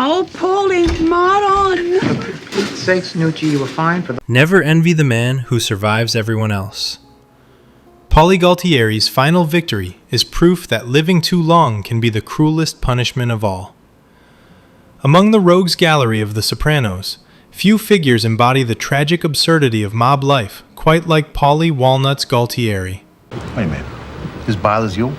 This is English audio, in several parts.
Oh, Paulie, moron! Sakes, Nucci, you were fine for the... Never envy the man who survives everyone else. Paulie Gualtieri's final victory is proof that living too long can be the cruelest punishment of all. Among the rogues gallery of The Sopranos, few figures embody the tragic absurdity of mob life quite like Paulie Walnuts Gualtieri. Wait a minute. This bothers you?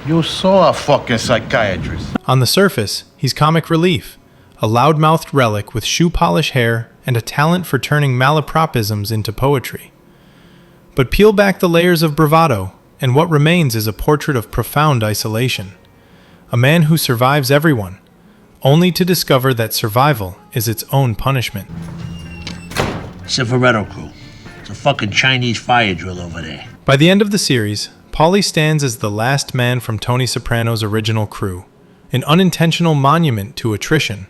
You saw a fucking psychiatrist. On the surface, he's comic relief, a loud-mouthed relic with shoe polish hair and a talent for turning malapropisms into poetry. But peel back the layers of bravado, and what remains is a portrait of profound isolation. A man who survives everyone, only to discover that survival is its own punishment. Soprano crew. It's a fucking Chinese fire drill over there. By the end of the series, Paulie stands as the last man from Tony Soprano's original crew, an unintentional monument to attrition.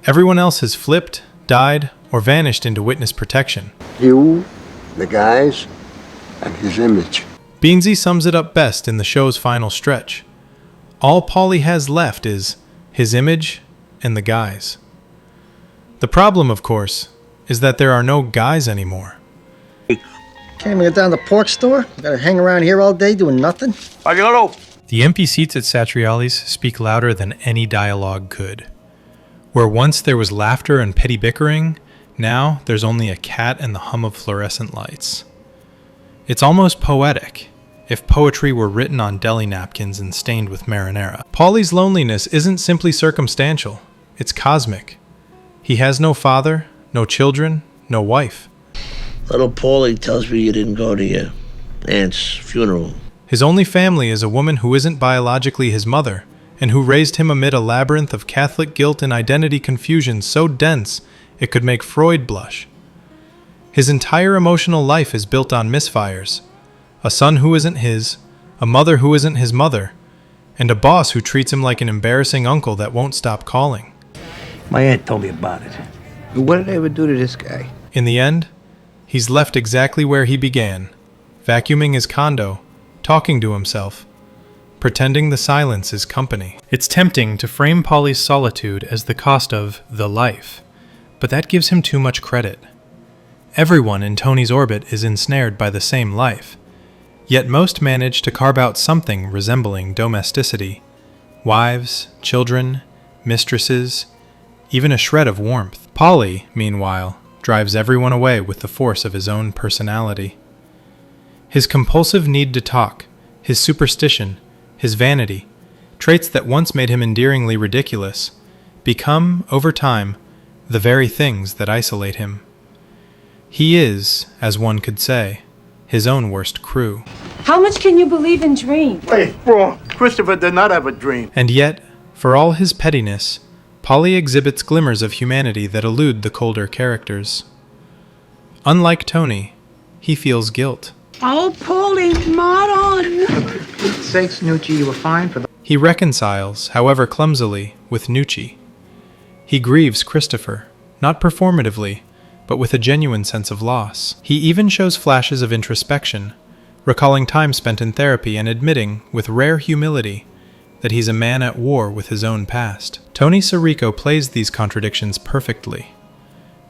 Everyone else has flipped, died, or vanished into witness protection. You, the guys, and his image. Beansy sums it up best in the show's final stretch. All Paulie has left is his image and the guys. The problem, of course, is that there are no guys anymore. Can't even get down to the pork store? Gotta hang around here all day doing nothing? The empty seats at Satriali's speak louder than any dialogue could. Where once there was laughter and petty bickering, now there's only a cat and the hum of fluorescent lights. It's almost poetic, if poetry were written on deli napkins and stained with marinara. Paulie's loneliness isn't simply circumstantial, it's cosmic. He has no father, no children, no wife. Little Paulie tells me you didn't go to your aunt's funeral. His only family is a woman who isn't biologically his mother, and who raised him amid a labyrinth of Catholic guilt and identity confusion so dense it could make Freud blush. His entire emotional life is built on misfires. A son who isn't his, a mother who isn't his mother, and a boss who treats him like an embarrassing uncle that won't stop calling. My aunt told me about it. What did I ever do to this guy? In the end, he's left exactly where he began, vacuuming his condo, talking to himself, pretending the silence is company. It's tempting to frame Paulie's solitude as the cost of the life, but that gives him too much credit. Everyone in Tony's orbit is ensnared by the same life, yet most manage to carve out something resembling domesticity. Wives, children, mistresses, even a shred of warmth. Paulie, meanwhile, drives everyone away with the force of his own personality. His compulsive need to talk, his superstition, his vanity, traits that once made him endearingly ridiculous, become, over time, the very things that isolate him. He is, as one could say, his own worst crew. How much can you believe in dreams? Hey, bro, Christopher did not have a dream. And yet, for all his pettiness, Paulie exhibits glimmers of humanity that elude the colder characters. Unlike Tony, he feels guilt. Oh, Paulie, moron! Sakes, Nucci, you were fine for the... He reconciles, however clumsily, with Nucci. He grieves Christopher, not performatively, but with a genuine sense of loss. He even shows flashes of introspection, recalling time spent in therapy and admitting, with rare humility, that he's a man at war with his own past. Tony Sirico plays these contradictions perfectly.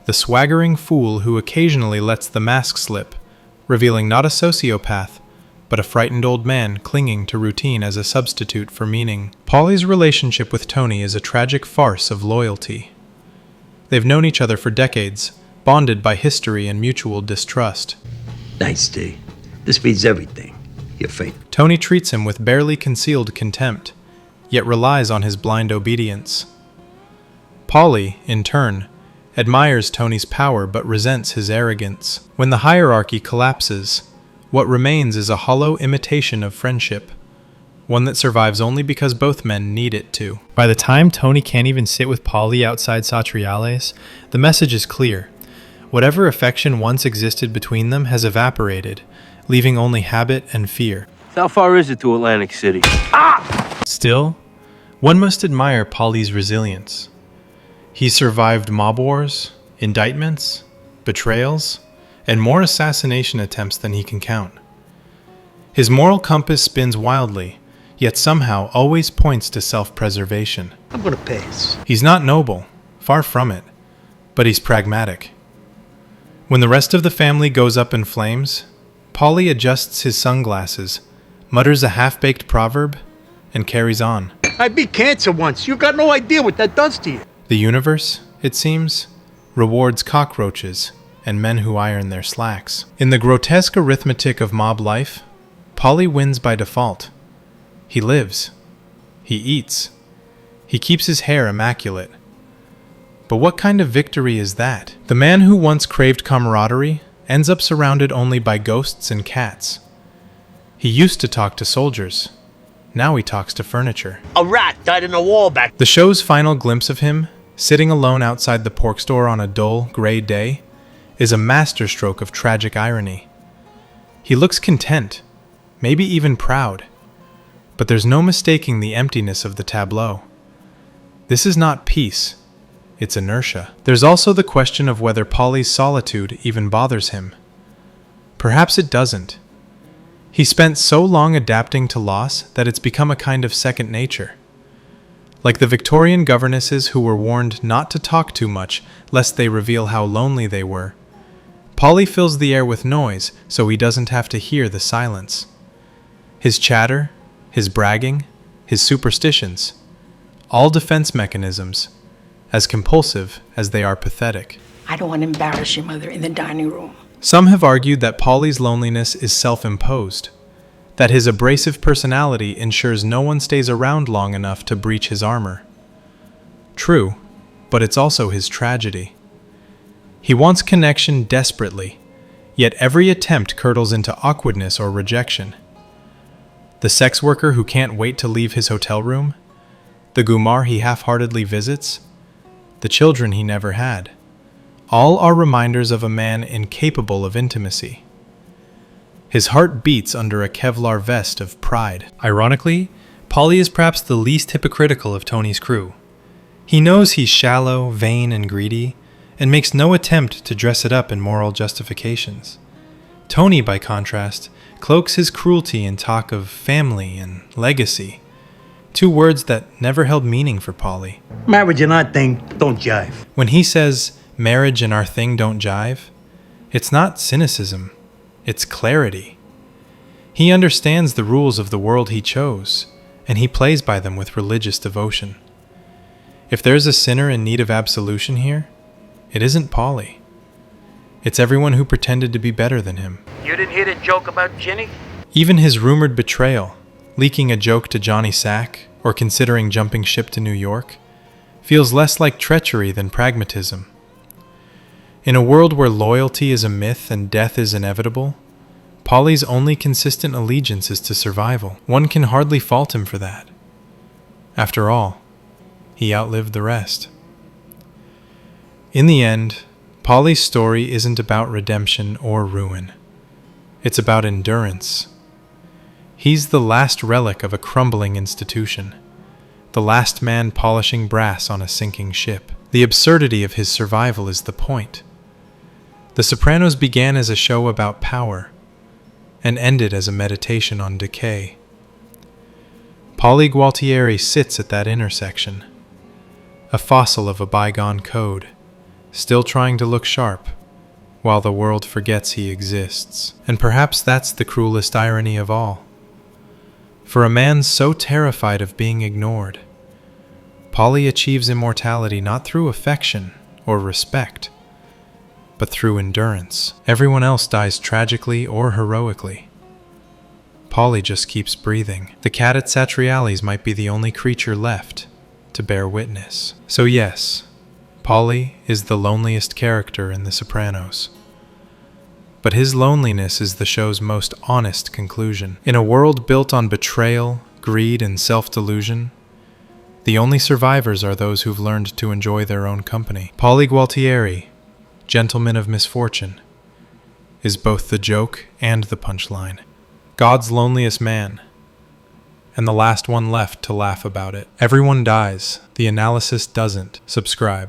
The swaggering fool who occasionally lets the mask slip, revealing not a sociopath, but a frightened old man clinging to routine as a substitute for meaning. Paulie's relationship with Tony is a tragic farce of loyalty. They've known each other for decades, bonded by history and mutual distrust. Nice, D. This means everything. Your fate. Tony treats him with barely concealed contempt, yet relies on his blind obedience. Paulie, in turn, admires Tony's power but resents his arrogance. When the hierarchy collapses, what remains is a hollow imitation of friendship, one that survives only because both men need it to. By the time Tony can't even sit with Paulie outside Satriale's, the message is clear. Whatever affection once existed between them has evaporated, leaving only habit and fear. How far is it to Atlantic City? Still, one must admire Paulie's resilience. He survived mob wars, indictments, betrayals, and more assassination attempts than he can count. His moral compass spins wildly, yet somehow always points to self-preservation. I'm gonna pass. He's not noble, far from it, but he's pragmatic. When the rest of the family goes up in flames, Paulie adjusts his sunglasses, mutters a half-baked proverb, and carries on. I beat cancer once. You got no idea what that does to you. The universe, it seems, rewards cockroaches and men who iron their slacks. In the grotesque arithmetic of mob life, Paulie wins by default. He lives. He eats. He keeps his hair immaculate. But what kind of victory is that? The man who once craved camaraderie ends up surrounded only by ghosts and cats. He used to talk to soldiers. Now he talks to furniture. A rat died in a wall back. The show's final glimpse of him, sitting alone outside the pork store on a dull, gray day, is a masterstroke of tragic irony. He looks content, maybe even proud, but there's no mistaking the emptiness of the tableau. This is not peace, it's inertia. There's also the question of whether Paulie's solitude even bothers him. Perhaps it doesn't. He spent so long adapting to loss that it's become a kind of second nature. Like the Victorian governesses who were warned not to talk too much lest they reveal how lonely they were, Paulie fills the air with noise so he doesn't have to hear the silence. His chatter, his bragging, his superstitions, all defense mechanisms, as compulsive as they are pathetic. I don't want to embarrass your mother in the dining room. Some have argued that Paulie's loneliness is self-imposed, that his abrasive personality ensures no one stays around long enough to breach his armor. True, but it's also his tragedy. He wants connection desperately, yet every attempt curdles into awkwardness or rejection. The sex worker who can't wait to leave his hotel room, the Gumar he half-heartedly visits, the children he never had, all are reminders of a man incapable of intimacy. His heart beats under a Kevlar vest of pride. Ironically, Paulie is perhaps the least hypocritical of Tony's crew. He knows he's shallow, vain, and greedy, and makes no attempt to dress it up in moral justifications. Tony, by contrast, cloaks his cruelty in talk of family and legacy, two words that never held meaning for Paulie. Marriage and our thing don't jive. When he says, "Marriage and our thing don't jive," it's not cynicism, it's clarity. He understands the rules of the world he chose, and he plays by them with religious devotion. If there's a sinner in need of absolution here, it isn't Paulie. It's everyone who pretended to be better than him. You didn't hear the joke about Ginny? Even his rumored betrayal, leaking a joke to Johnny Sack, or considering jumping ship to New York, feels less like treachery than pragmatism. In a world where loyalty is a myth and death is inevitable, Paulie's only consistent allegiance is to survival. One can hardly fault him for that. After all, he outlived the rest. In the end, Paulie's story isn't about redemption or ruin. It's about endurance. He's the last relic of a crumbling institution, the last man polishing brass on a sinking ship. The absurdity of his survival is the point. The Sopranos began as a show about power, and ended as a meditation on decay. Paulie Gualtieri sits at that intersection, a fossil of a bygone code, still trying to look sharp, while the world forgets he exists. And perhaps that's the cruelest irony of all. For a man so terrified of being ignored, Paulie achieves immortality not through affection or respect, but through endurance. Everyone else dies tragically or heroically. Paulie just keeps breathing. The cat at Satriali's might be the only creature left to bear witness. So yes, Paulie is the loneliest character in The Sopranos. But his loneliness is the show's most honest conclusion. In a world built on betrayal, greed, and self-delusion, the only survivors are those who've learned to enjoy their own company. Paulie Gualtieri, gentleman of misfortune, is both the joke and the punchline. God's loneliest man, and the last one left to laugh about it. Everyone dies. The analysis doesn't. Subscribe.